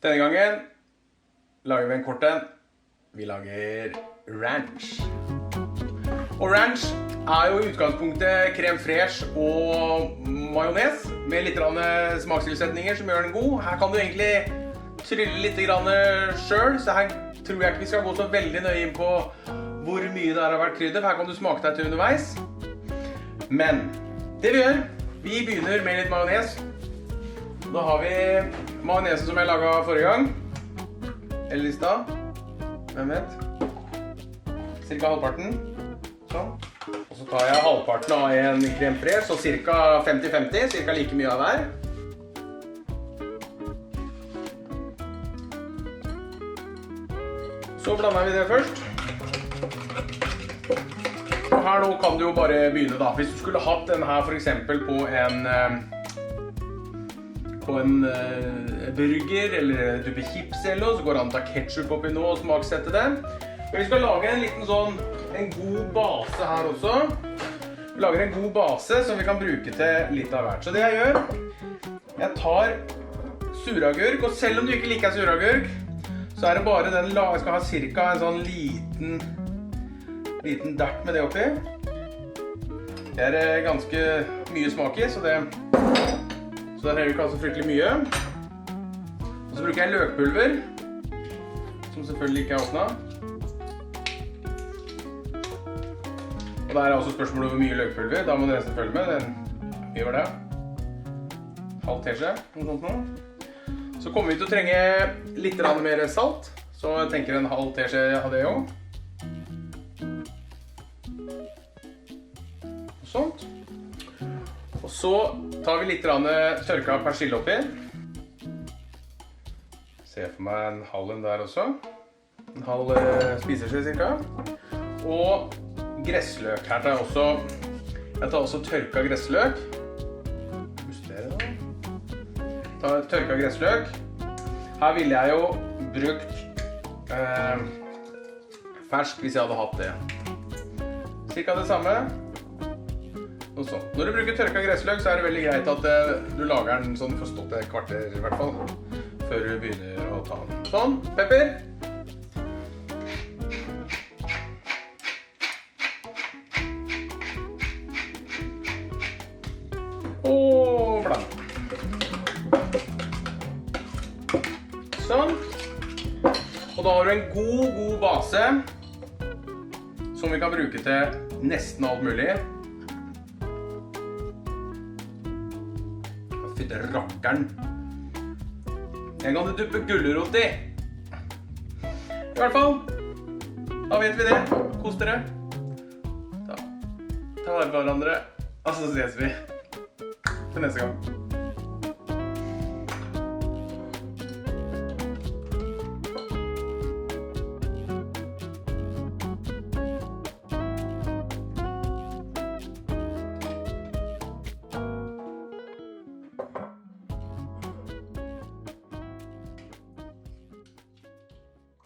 Denne gangen lager vi en kort en. Vi lager ranch. Og ranch er jo i utgangspunktet crème fraîche og majones med litt smakstilsetninger som gjør den god. Her kan du egentlig trylle litt selv, så her tror jeg ikke vi skal gå så veldig nøye inn på hvor mye det har vært krydder, for her kan du smake deg til underveis. Men det vi gjør, vi begynner med litt majones. Da har vi majonesen som jeg laget forrige gang. Eller i sted. Hvem vet? Cirka halvparten. Sånn. Og så tar jeg halvparten av en crème fraîche, så cirka 50-50, cirka like mye av hver. Så blander vi det først. Og her nå kan du jo bare begynne da. Hvis du skulle hatt denne her for eksempel på en burger eller en type chips eller noe, så går det an å ta ketchup oppi nå og smaksette det. Men vi skal lage en liten en god base her også. Vi lager en god base som vi kan bruke til litt av hvert. Så det jeg gjør, jeg tar suragurk, og selv om du ikke liker suragurk, så er det bare den, jeg skal ha cirka en sånn liten dert med det oppi. Det er ganske mye smak i, så der trenger vi ikke ha så fryktelig mye. Og så bruker jeg løkpulver, som selvfølgelig ikke er åpnet. Og der er også spørsmålet hvor mye løkpulver. Da må dere nesten følge med. Vi gjør det. Halv teskje, noe sånt nå. Så kommer vi til å trenge litt mer salt. Så jeg tenker en halv teskje av det også. Sånt. Og så tar vi litt tørka persille oppi. Se for meg en halv en der også. En halv spiseskje cirka. Og gressløk. Her tar jeg også tørka gressløk. Justere da. Ta tørka gressløk. Her ville jeg jo brukt fersk hvis jeg hadde hatt det. Cirka det samme. Og sånn. Når du bruker tørka gressløk, så er det veldig greit at du lager den sånn forstått et kvarter i hvert fall, før du begynner å ta den. Sånn, pepper. Og bland. Sånn. Og da har du en god base som vi kan bruke til nesten alt mulig. Fytte rakkeren. En gang du duppe gullerot i. I hvert fall, da vet vi det. Kos dere. Ta vare på hverandre. Og så ses vi til neste gang.